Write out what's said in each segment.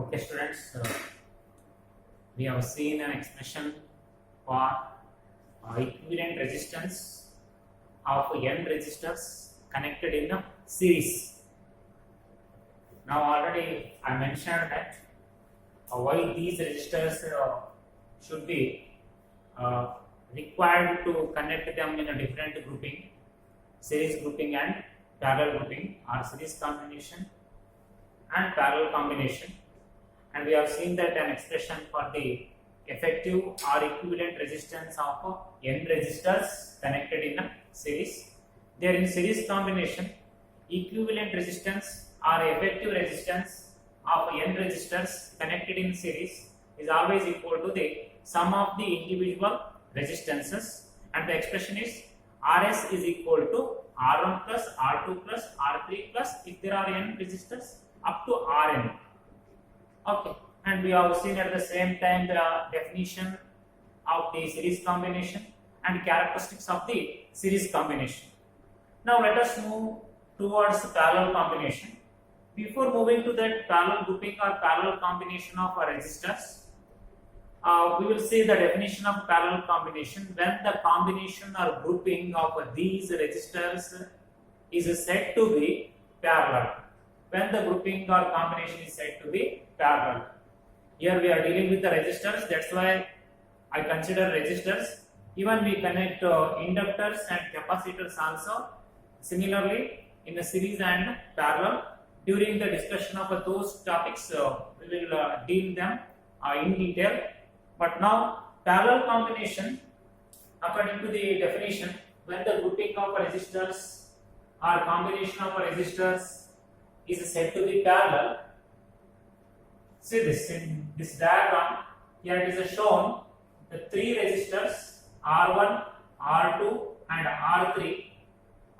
Okay, students, we have seen an expression for equivalent resistance of n resistors connected in a series. Now, already I mentioned that why these resistors should be required to connect them in a different grouping, series grouping and parallel grouping, or series combination and parallel combination. And we have seen that an expression for the effective or equivalent resistance of n resistors connected in a series. There in series combination, equivalent resistance or effective resistance of n resistors connected in series is always equal to the sum of the individual resistances, and the expression is Rs is equal to R1 plus R2 plus R3 plus, if there are n resistors, up to Rn. Okay, and we have seen at the same time the definition of the series combination and characteristics of the series combination. Now let us move towards parallel combination. Before moving to that parallel grouping or parallel combination of resistors, we will see the definition of parallel combination when the combination or grouping of these resistors is said to be parallel. When the grouping or combination is said to be parallel. Here we are dealing with the resistors, that's why I consider resistors. Even we connect inductors and capacitors also similarly in the series and parallel. During the discussion of those topics, we will deal them in detail. But now parallel combination, according to the definition, when the grouping of resistors or combination of resistors is said to be parallel. See this in this diagram, here it is shown the three resistors R1, R2 and R3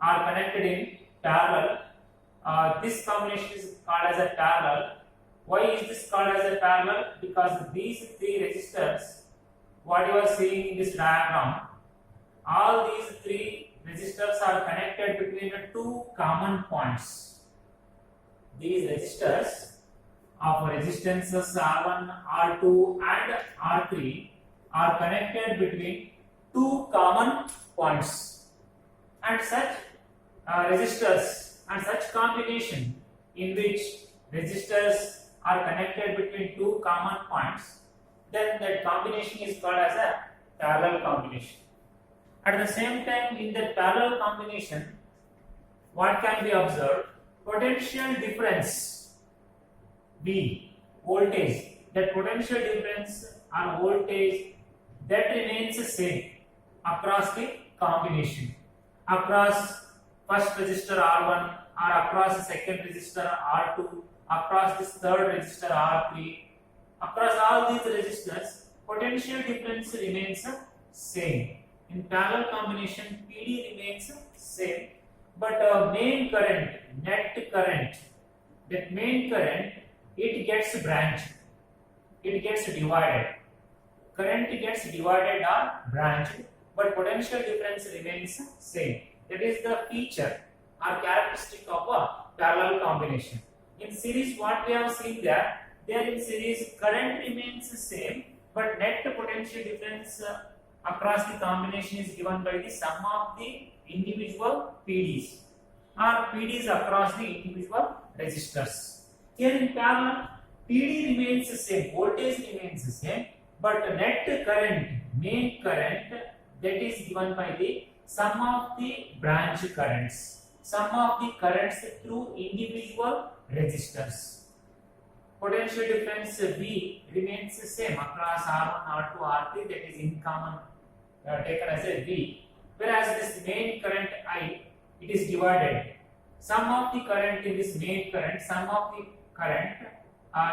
are connected in parallel. This combination is called as a parallel. Why is this called as a parallel? Because these three resistors, what you are seeing in this diagram, all these three resistors are connected between two common points. These resistors of resistances R1, R2 and R3 are connected between two common points, and such resistors and such combination in which resistors are connected between two common points, then that combination is called as a parallel combination. At the same time, in that parallel combination, what can be observed? Potential difference V, voltage, that potential difference or voltage that remains the same across the combination, across first resistor R1 or across the second resistor R2, across this third resistor R3, across all these resistors, potential difference remains the same. In parallel combination, PD remains same, but main current, net current, that main current, it gets branched, it gets divided. Current gets divided or branched, but potential difference remains same. That is the feature or characteristic of a parallel combination. In series, what we have seen there in series, current remains the same, but net potential difference across the combination is given by the sum of the individual PDs or PDs across the individual resistors. Here in parallel, PD remains the same, voltage remains the same, but net current, main current, that is given by the sum of the branch currents, sum of the currents through individual resistors. Potential difference V remains the same across R1, R2, R3, that is in common taken as a V, whereas this main current I, it is divided. Sum of the current in this main current, sum of the current,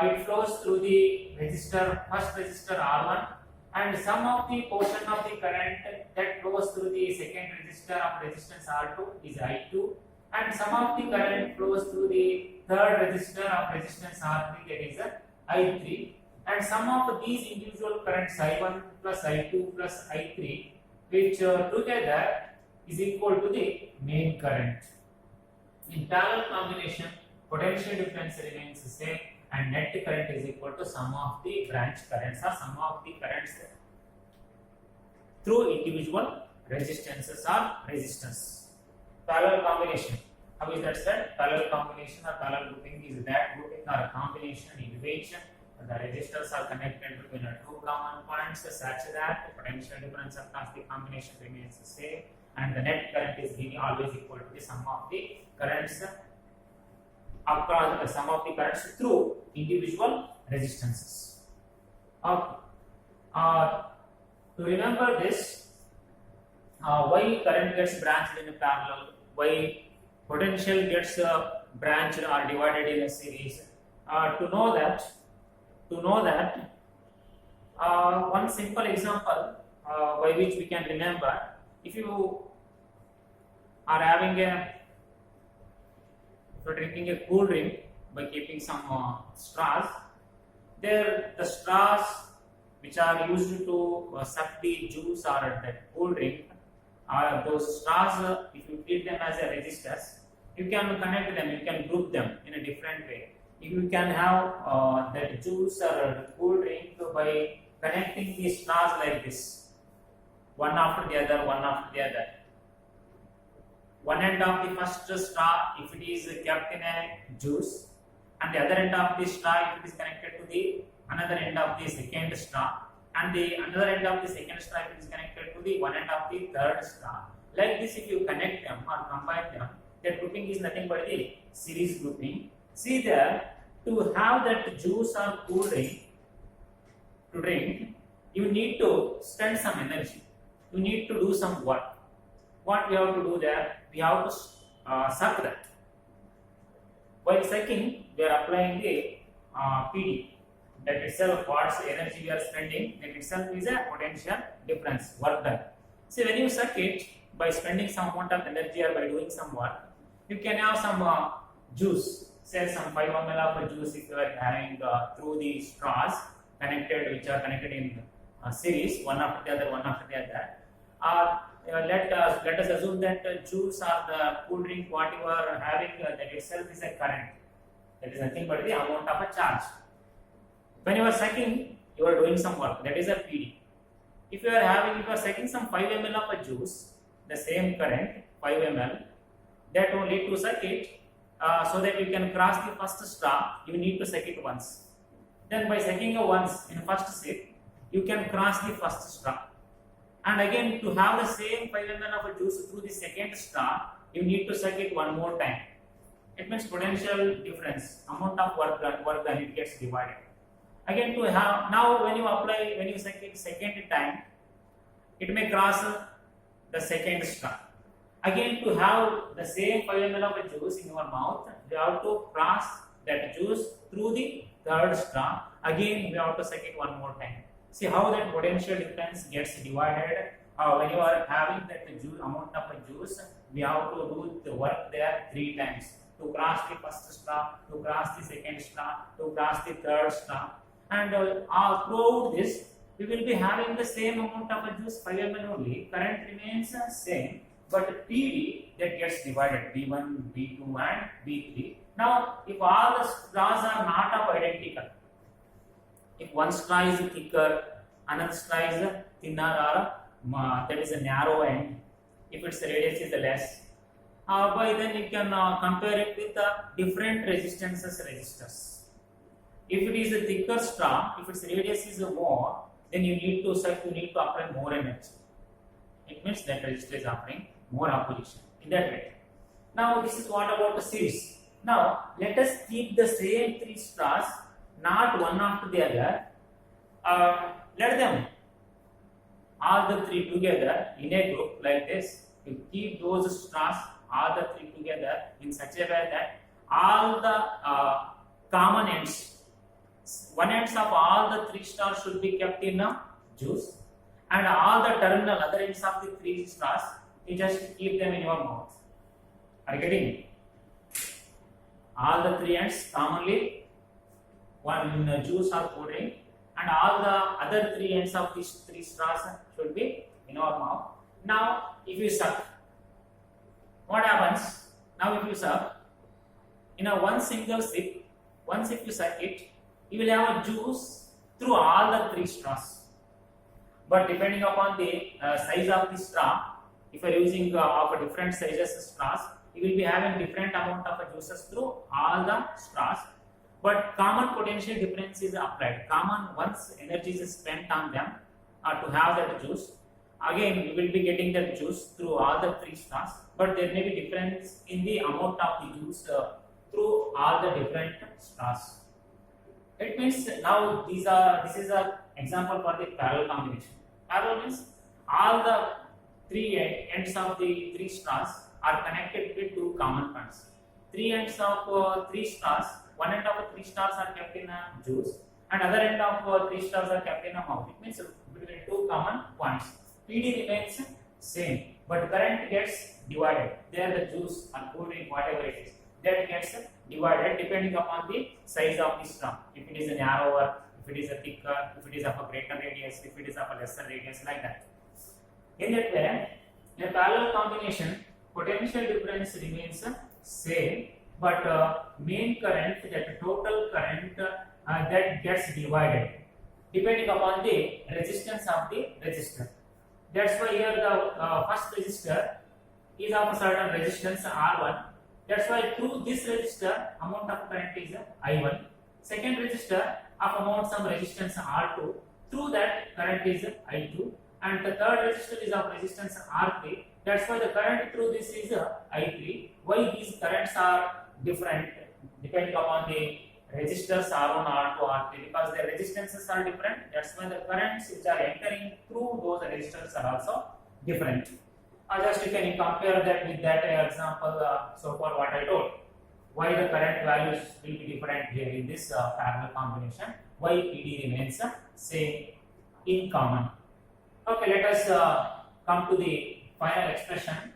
it flows through the resistor, first resistor R1, and sum of the portion of the current that flows through the second resistor of resistance R2 is I2, and sum of the current flows through the third resistor of resistance R3, that is I3, and sum of these individual currents I1 plus I2 plus I3, which together is equal to the main current. In parallel combination, potential difference remains the same and net current is equal to sum of the branch currents or sum of the currents through individual resistances or resistors. Parallel combination. How is that said? Parallel combination or parallel grouping is that grouping or a combination in which the resistors are connected between two common points such that the potential difference across the combination remains the same and the net current is always equal to the sum of the currents across the sum of the currents through individual resistances. Okay. To remember this, why current gets branched in a parallel, why potential gets branched or divided in a series. To know that, one simple example by which we can remember, if you are having if you are drinking a cool drink by keeping some straws, there the straws which are used to suck the juice or that cool drink, those straws, if you treat them as a resistors, you can connect them, you can group them in a different way. You can have that juice or cool drink by connecting the straws like this, one after the other, one after the other. One end of the first straw, if it is kept in a juice, and the other end of the straw, if it is connected to the another end of the second straw, and the another end of the second straw, if it is connected to the one end of the third straw. Like this, if you connect them or combine them, that grouping is nothing but a series grouping. See there, to have that juice or cool drink to drink, you need to spend some energy. You need to do some work. What we have to do there? We have to suck that. While sucking, we are applying the PD. That itself, what's the energy we are spending, that itself is a potential difference, work done. See, when you suck it, by spending some amount of energy or by doing some work, you can have some juice, say some 5 ml of juice if you are having through the straws connected, which are connected in series, one after the other, one after the other. Let us assume that juice or the cool drink, what you are having, that itself is a current. That is nothing but the amount of a charge. When you are sucking, you are doing some work. That is a PD. If you are sucking some 5 ml of a juice, the same current, 5 ml, that will lead to suck it. So that you can cross the first straw, you need to suck it once. Then by sucking once in first sip, you can cross the first straw. And again, to have the same 5 ml of a juice through the second straw, you need to suck it one more time. It means potential difference, amount of work done, it gets divided. Again, to have, now when you suck it second time, it may cross the second straw. Again, to have the same 5 ml of a juice in your mouth, you have to cross that juice through the third straw. Again, we have to suck it one more time. See how that potential difference gets divided. When you are having that amount of a juice, we have to do the work there 3 times. To cross the first straw, to cross the second straw, to cross the third straw. And throughout this, we will be having the same amount of a juice, 5 ml only. Current remains same, but PD that gets divided, B1, B2 and B3. Now, if all the straws are not of identical, if one straw is thicker, another straw is thinner or that is a narrow end, if its radius is less, by then you can compare it with different resistors. If it is a thicker straw, if its radius is more, then you need to apply more energy. It means that resistor is applying more opposition in that way. Now this is what about the series. Now let us keep the same 3 straws, not one after the other. Let them all the 3 together in a group like this. You keep those straws all the 3 together in such a way that all the common ends, one ends of all the 3 straws should be kept in a juice, and all the terminal other ends of the 3 straws, you just keep them in your mouth. Are you getting it? All the 3 ends commonly, one in juice or cold drink, and all the other 3 ends of these 3 straws should be in our mouth. Now, if you suck, what happens? Now, if you suck, in a one single sip, Once if you suck it, you will have a juice through all the 3 straws. But depending upon the size of the straw, if you are using of different sizes straws, you will be having different amount of juices through all the straws. But common potential difference is applied. Common once energy is spent on them to have that juice. Again, we will be getting that juice through all the 3 straws, but there may be difference in the amount of the juice through all the different straws. It means now this is a example for the parallel combination. Parallel means all the 3 ends of the 3 straws are connected with 2 common points. 3 ends of 3 straws, one end of 3 straws are kept in a juice, and other end of 3 straws are kept in a mouth. It means between 2 common points. PD remains same, but current gets divided. There the juice or cooling, whatever it is, that gets divided depending upon the size of the straw. If it is a narrower, if it is a thicker, if it is of a greater radius, if it is of a lesser radius, like that. In that way, in a parallel combination, potential difference remains same, but main current, that total current that gets divided depending upon the resistance of the resistor. That's why here the first resistor is of a certain resistance R1. That's why through this resistor amount of current is I1. Second resistor of amount some resistance R2. Through that current is I2. And the third resistor is of resistance R3. That's why the current through this is I3. Why these currents are different depending upon the resistors R1, R2, R3, because their resistances are different. That's why the currents which are entering through those resistors are also different. Just you can compare that with that example so far what I told. Why the current values will be different here in this parallel combination. Why PD remains same in common. Okay, let us come to the final expression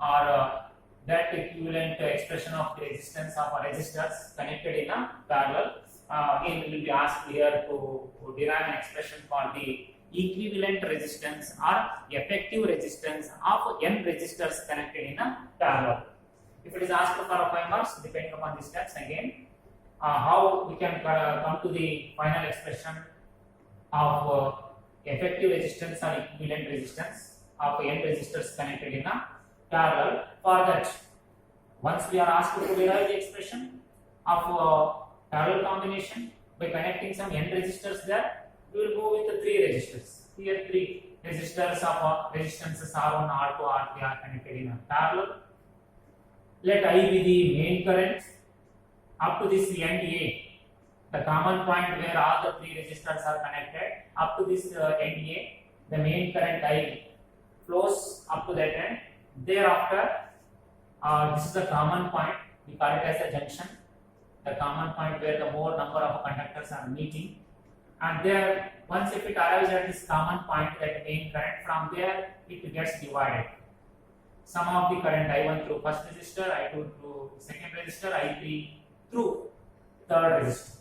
or that equivalent expression of the resistance of resistors connected in a parallel. Again, we will be asked here to derive an expression for the equivalent resistance or effective resistance of n resistors connected in a parallel. If it is asked for 5 marks, depending upon the steps again, how we can come to the final expression of effective resistance or equivalent resistance of n resistors connected in a parallel. For that, once we are asked to derive the expression of parallel combination by connecting some n resistors there, we will go with the 3 resistors. Here 3 resistors of resistances R1, R2, R3 are connected in a parallel. Let I be the main current up to this end A, the common point where all the 3 resistors are connected. Up to this end A, the main current I flows up to that end. Thereafter, this is the common point, we call it as a junction, the common point where the more number of conductors are meeting, and there once if it arrives at this common point, that main current, from there it gets divided. Sum of the current I1 through first resistor, I2 through second resistor, I3 through third resistor.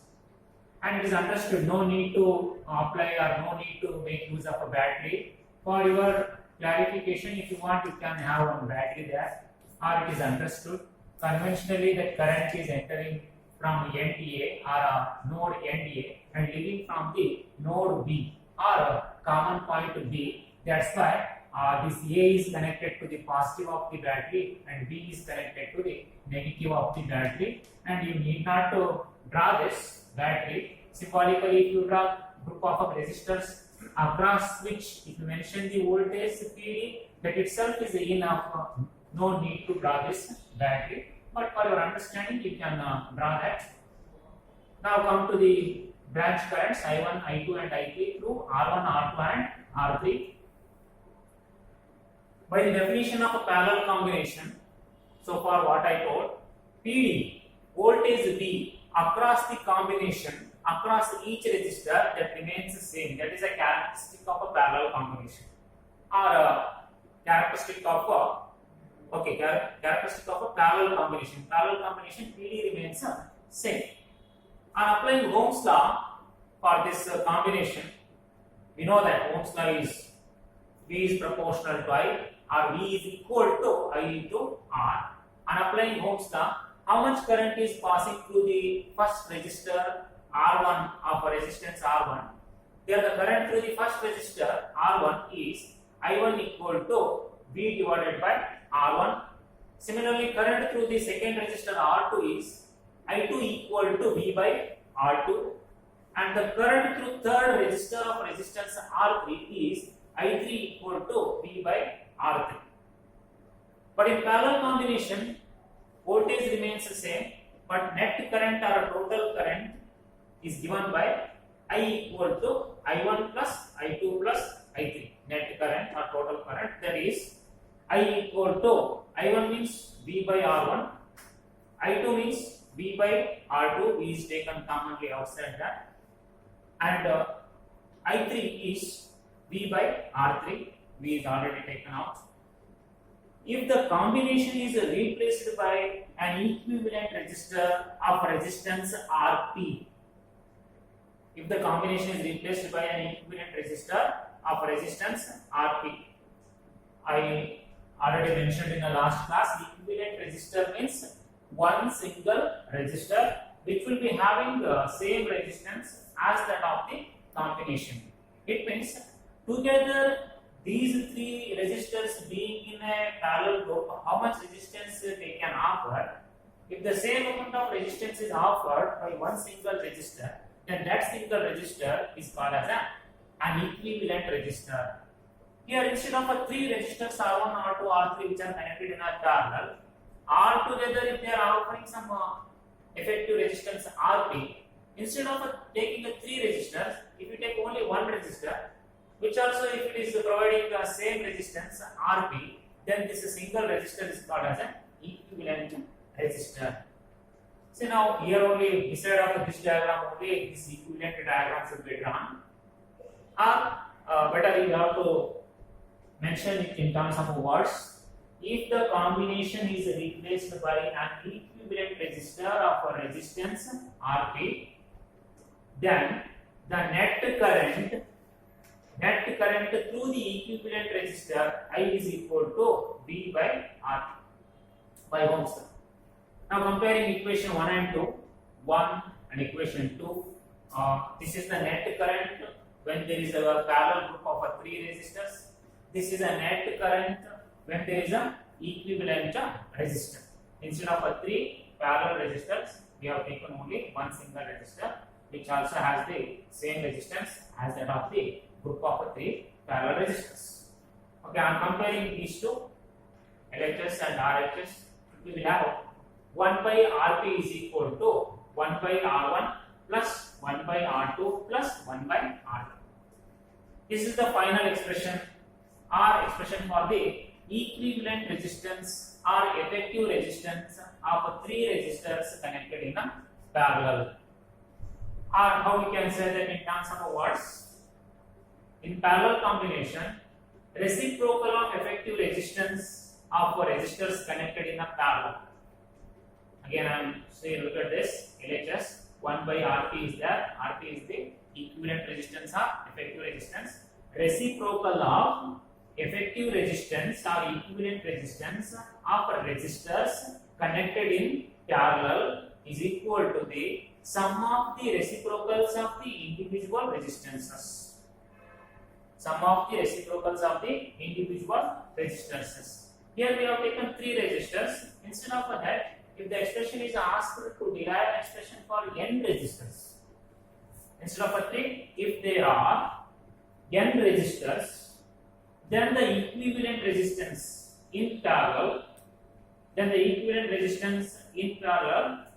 And it is understood, no need to apply or no need to make use of a battery. For your clarification, if you want, you can have one battery there, or it is understood conventionally that current is entering from NDA or node NDA and leaving from the node B or common point B. That's why this A is connected to the positive of the battery and B is connected to the negative of the battery, and you need not to draw this battery. Symbolically, if you draw group of resistors across which if you mention the voltage PD, that itself is enough. No need to draw this battery, but for your understanding you can draw that. Now come to the branch currents I1, I2 and I3 through R1, R2 and R3. By the definition of a parallel combination, so far what I told, PD, voltage V across the combination, across each resistor, that remains the same. That is a characteristic of a parallel combination, or characteristic of a characteristic of a parallel combination. Parallel combination PD remains same. On applying Ohm's law for this combination, we know that Ohm's law is V is proportional to I, or V is equal to I into R. On applying Ohm's law, how much current is passing through the first resistor R1 of a resistance R1. There the current through the first resistor R1 is I1 equal to V divided by R1. Similarly, current through the second resistor R2 is I2 equal to V by R2, and the current through third resistor of resistance R3 is I3 equal to V by R3. But in parallel combination, voltage remains the same, but net current or total current is given by I equal to I1 plus I2 plus I3. Net current or total current, that is I equal to I1 means V by R1, I2 means V by R2, V is taken commonly outside that, and I3 is V by R3, V is already taken out. If the combination is replaced by an equivalent resistor of resistance Rp, if the combination is replaced by an equivalent resistor of resistance Rp, I already mentioned in the last class, equivalent resistor means one single resistor which will be having the same resistance as that of the combination. It means together these three resistors being in a parallel group, how much resistance they can offer. If the same amount of resistance is offered by one single resistor, then that single resistor is called as an equivalent resistor. Here, instead of three resistors R1, R2, R3 which are connected in a parallel, all together if they are offering some effective resistance Rp, instead of taking three resistors, if you take only one resistor, which also if it is providing the same resistance Rp, then this single resistor is called as an equivalent resistor. So now here only beside of this diagram only this equivalent diagram should be drawn, or better you have to mention it in terms of words. If the combination is replaced by an equivalent resistor of a resistance Rp, then the net current through the equivalent resistor I is equal to V by R by Ohm's law. Now comparing equation 1 and 2, 1 and equation 2, this is the net current when there is a parallel group of three resistors. This is a net current when there is a equivalent resistor. Instead of three parallel resistors, we have taken only one single resistor which also has the same resistance as that of the group of three parallel resistors. Okay, I am comparing these two, LHS and RHS. We will have 1 by Rp is equal to 1 by R1 plus 1 by R2 plus 1 by R2. This is the final expression or expression for the equivalent resistance or effective resistance of three resistors connected in a parallel. Or how we can say that in terms of words, in parallel combination, reciprocal of effective resistance of resistors connected in a parallel. Again, I am saying, look at this, LHS 1 by Rp is there. Rp is the equivalent resistance of effective resistance. Reciprocal of effective resistance or equivalent resistance of resistors connected in parallel is equal to the sum of the reciprocals of the individual resistances. Sum of the reciprocals of the individual resistances. Here we have taken three resistors. Instead of that, if the expression is asked to derive an expression for n resistors, instead of three, if there are n resistors, then the equivalent resistance in parallel,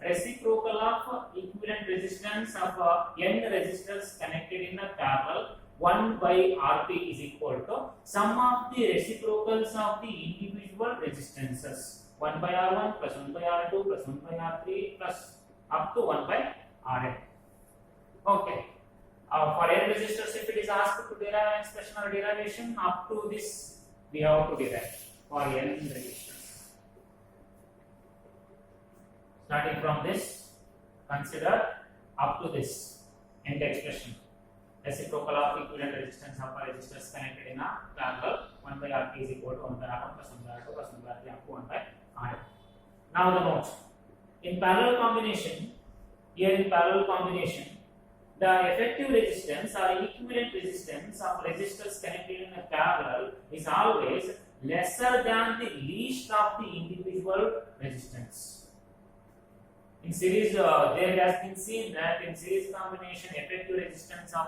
reciprocal of equivalent resistance of n resistors connected in a parallel 1 by Rp is equal to sum of the reciprocals of the individual resistances 1 by R1 plus 1 by R2 plus 1 by R3 plus up to 1 by Rn. Okay. For n resistors, if it is asked to derive an expression or derivation, up to this we have to derive for n resistors. Starting from this, consider up to this end expression. Reciprocal of equivalent resistance of resistors connected in a parallel 1 by Rp is equal to 1 by R1 plus 1 by R2 plus 1 by R3 up to 1 by Rn. Now the note. In parallel combination, here in parallel combination, the effective resistance or equivalent resistance of resistors connected in a parallel is always lesser than the least of the individual resistance. In series, there has been seen that in series combination, effective resistance of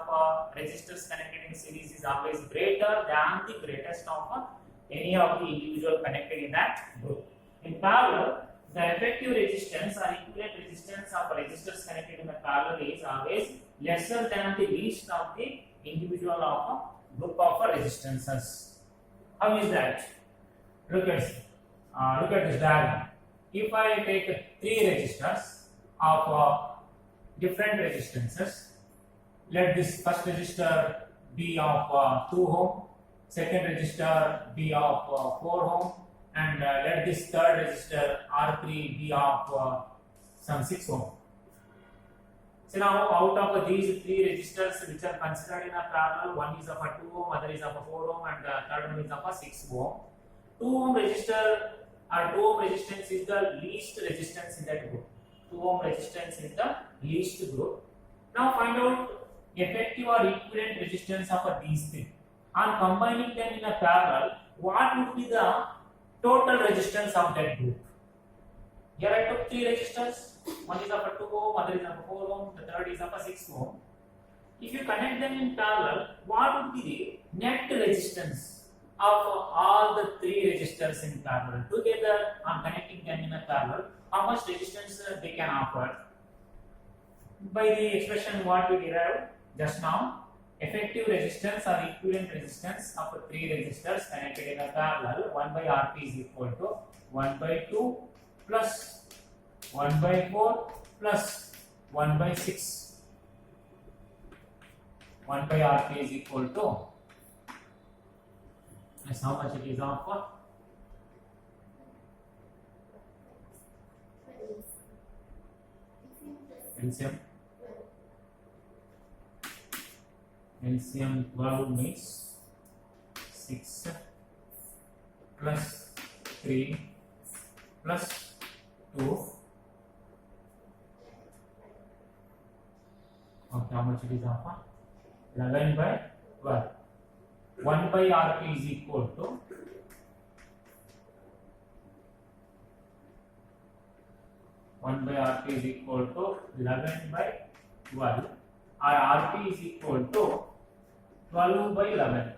resistors connected in series is always greater than the greatest of any of the individual connected in that group. In parallel, the effective resistance or equivalent resistance of resistors connected in a parallel is always lesser than the least of the individual of a group of resistances. How is that? Look at this diagram. If I take three resistors of different resistances, let this first resistor be of 2 ohm, second resistor be of 4 ohm, and let this third resistor R3 be of some 6 ohm. So now out of these three resistors which are considered in a parallel, one is of a 2 ohm, other is of a 4 ohm, and the third one is of a 6 ohm. 2 ohm resistor or 2 ohm resistance is the least resistance in that group. 2 ohm resistance is the least group. Now find out effective or equivalent resistance of these three. On combining them in a parallel, what would be the total resistance of that group? Here I took three resistors. One is of a 2 ohm, other is of a 4 ohm, the third is of a 6 ohm. If you connect them in parallel, what would be the net resistance of all the three resistors in parallel? Together, on connecting them in a parallel, how much resistance they can offer? By the expression what we derived just now, effective resistance or equivalent resistance of three resistors connected in a parallel, 1 by Rp is equal to 1 by 2 plus 1 by 4 plus 1 by 6. 1 by Rp is equal to, that's how much it is of LCM 12 means 6 plus 3 plus 2. Okay, how much it is of 11 by 12. 1 by Rp is equal to 1 by Rp is equal to 11 by 12, or Rp is equal to 12 by 11.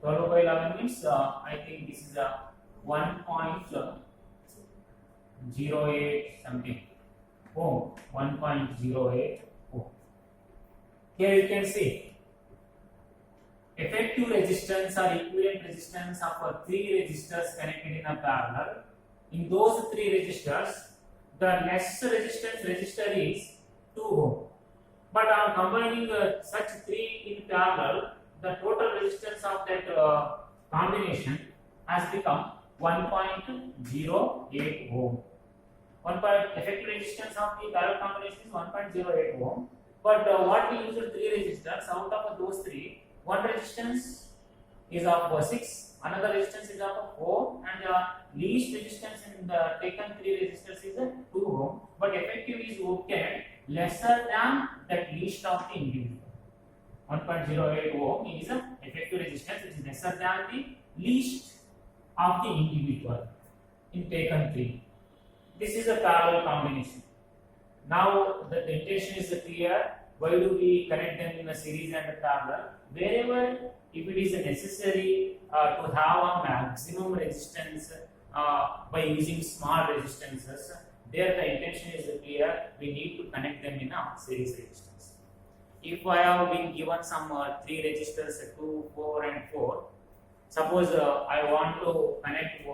12 by 11 means I think this is a 1.08 something ohm, 1.08 ohm. Here you can see effective resistance or equivalent resistance of three resistors connected in a parallel. In those three resistors, the less resistance resistor is 2 ohm. But on combining such three in parallel, the total resistance of that combination has become 1.08 ohm. Effective resistance of the parallel combination is 1.08 ohm. But what we use three resistors, out of those three, one resistance is of 6, another resistance is of 4, and the least resistance in the taken three resistors is 2 ohm. But effective is obtained lesser than that least of the individual. 1.08 ohm is effective resistance which is lesser than the least of the individual in taken three. This is a parallel combination. Now the intention is clear. Why do we connect them in a series and a parallel? Wherever if it is necessary to have a maximum resistance by using small resistances, there the intention is clear. We need to connect them in a series resistance. If I have been given some three resistors 2, 4 and 4, suppose I want to connect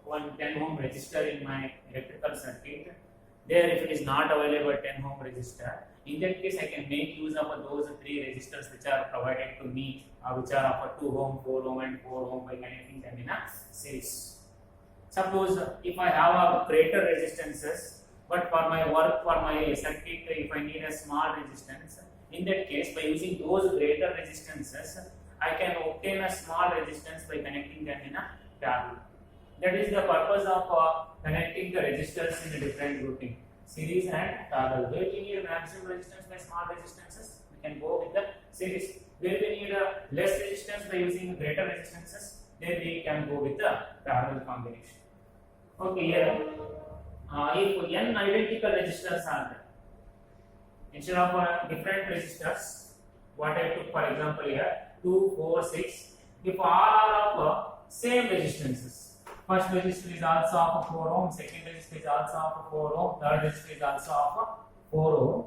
one 10 ohm resistor in my electrical circuit. There if it is not available 10 ohm resistor, in that case I can make use of those three resistors which are provided to me, which are of 2 ohm, 4 ohm and 4 ohm by connecting them in a series. Suppose if I have a greater resistances, but for my work, for my circuit, if I need a small resistance, in that case by using those greater resistances, I can obtain a small resistance by connecting them in a parallel. That is the purpose of connecting the resistors in a different grouping, series and parallel. Where we need maximum resistance by small resistances, we can go with the series. Where we need less resistance by using greater resistances, then we can go with the parallel combination. Okay, here if n identical resistors are there, instead of different resistors, what I took for example here 2, 4, 6. If all are of same resistances, first resistor is also of 4 ohm, second resistor is also of 4 ohm, third resistor is also of 4 ohm.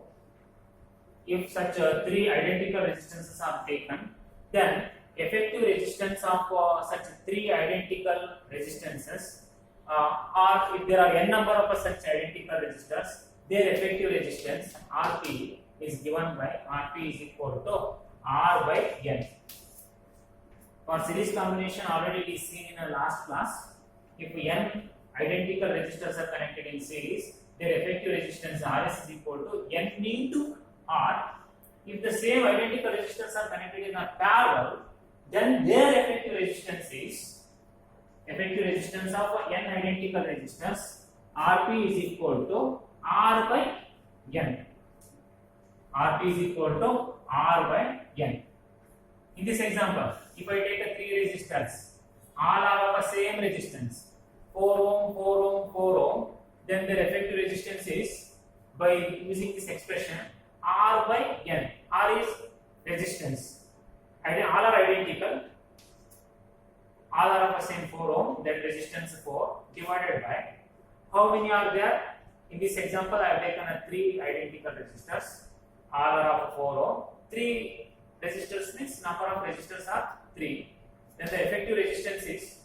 If such 3 identical resistances are taken, then effective resistance of such 3 identical resistances, or if there are n number of such identical resistors, their effective resistance Rp is given by Rp is equal to R by N. For series combination, already it is seen in the last class. If n identical resistors are connected in series, their effective resistance Rs is equal to N into R. If the same identical resistors are connected in a parallel, then their effective resistance is effective resistance of n identical resistors Rp is equal to R by N. Rp is equal to R by N. In this example, if I take a 3 resistors, all are of the same resistance, 4 ohm, 4 ohm, 4 ohm, then their effective resistance is, by using this expression, R by N. R is resistance. All are identical. All are of the same 4 ohm, that resistance 4 divided by, how many are there? In this example, I have taken a 3 identical resistors. All are of 4 ohm. 3 resistors means number of resistors are 3. Then the effective resistance is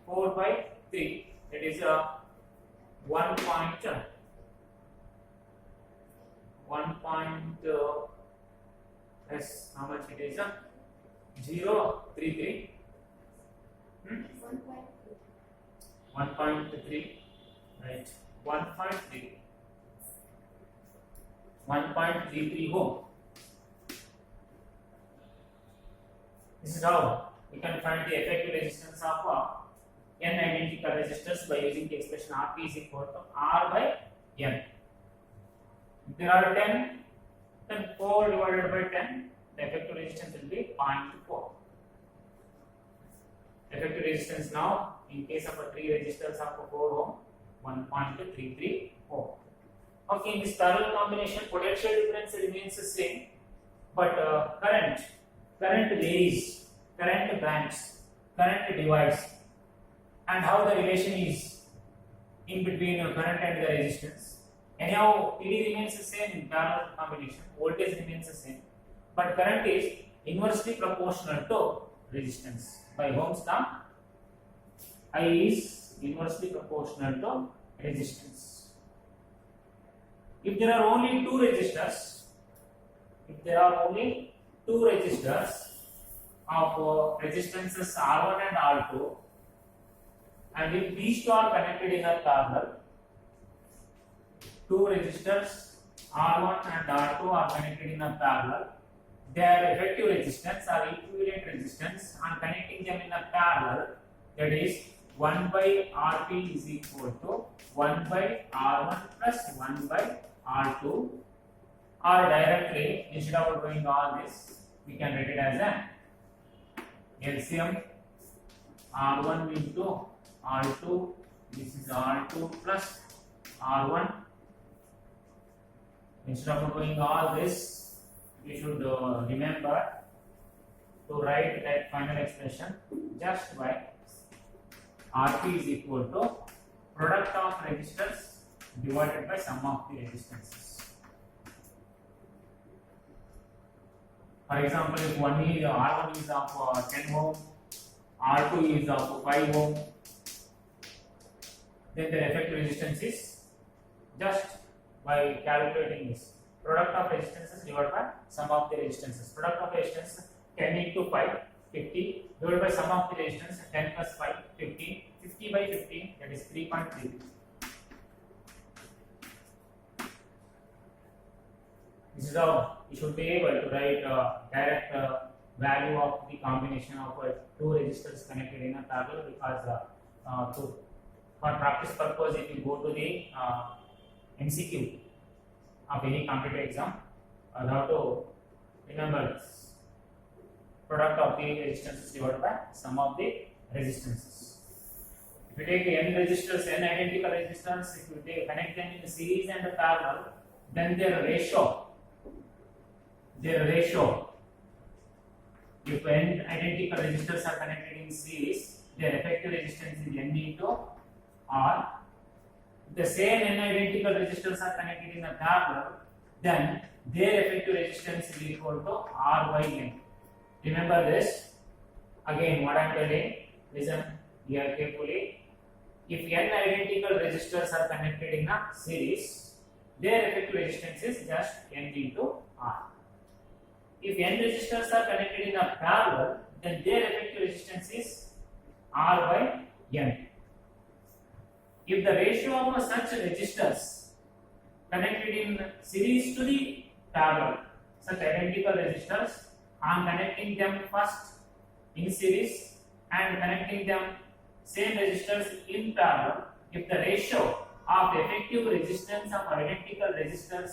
4 by 3. That is 1 how much it is? 0.33. 1.3. Right. 1.33 ohm. This is how we can find the effective resistance of n identical resistors by using the expression Rp is equal to R by N. If there are 10, then 4 divided by 10, the effective resistance will be 0.4. Effective resistance now, in case of 3 resistors of 4 ohm, 1.33 ohm. Okay, in this parallel combination, potential difference remains the same, but current varies, current bands, current divides, and how the relation is in between current and the resistance. Anyhow, PD remains the same in parallel combination, voltage remains the same, but current is inversely proportional to resistance. By Ohm's law, I is inversely proportional to resistance. If there are only 2 resistors, of resistances R1 and R2, and if these 2 are connected in a parallel, 2 resistors R1 and R2 are connected in a parallel, their effective resistance or equivalent resistance on connecting them in a parallel, that is 1 by Rp is equal to 1 by R1 plus 1 by R2, or directly, instead of doing all this, we can write it as a LCM R1 into R2, this is R2 plus R1. Instead of doing all this, we should remember to write that final expression just by Rp is equal to product of resistors divided by sum of the resistances. For example, if R1 is of 10 ohm, R2 is of 5 ohm, then the effective resistance is just by calculating this product of resistances divided by sum of the resistances. Product of resistance 10 into 5, 50, divided by sum of the resistance 10 plus 5, 15, 50 by 15, that is 3.3. This is how you should be able to write direct value of the combination of 2 resistors connected in a parallel, because for practice purpose, if you go to the MCQ of any competitive exam, you have to remember this. Product of the resistances divided by sum of the resistances. If you take n resistors, n identical resistors, if you connect them in series and parallel, then their ratio, if n identical resistors are connected in series, their effective resistance is n into R. If the same n identical resistors are connected in a parallel, then their effective resistance is equal to R by n. Remember this. Again, what I am telling, listen here carefully. If n identical resistors are connected in a series, their effective resistance is just n into R. If n resistors are connected in a parallel, then their effective resistance is R by n. If the ratio of such resistors connected in series to the parallel, such identical resistors, I am connecting them first in series and connecting them same resistors in parallel. If the ratio of effective resistance of identical resistors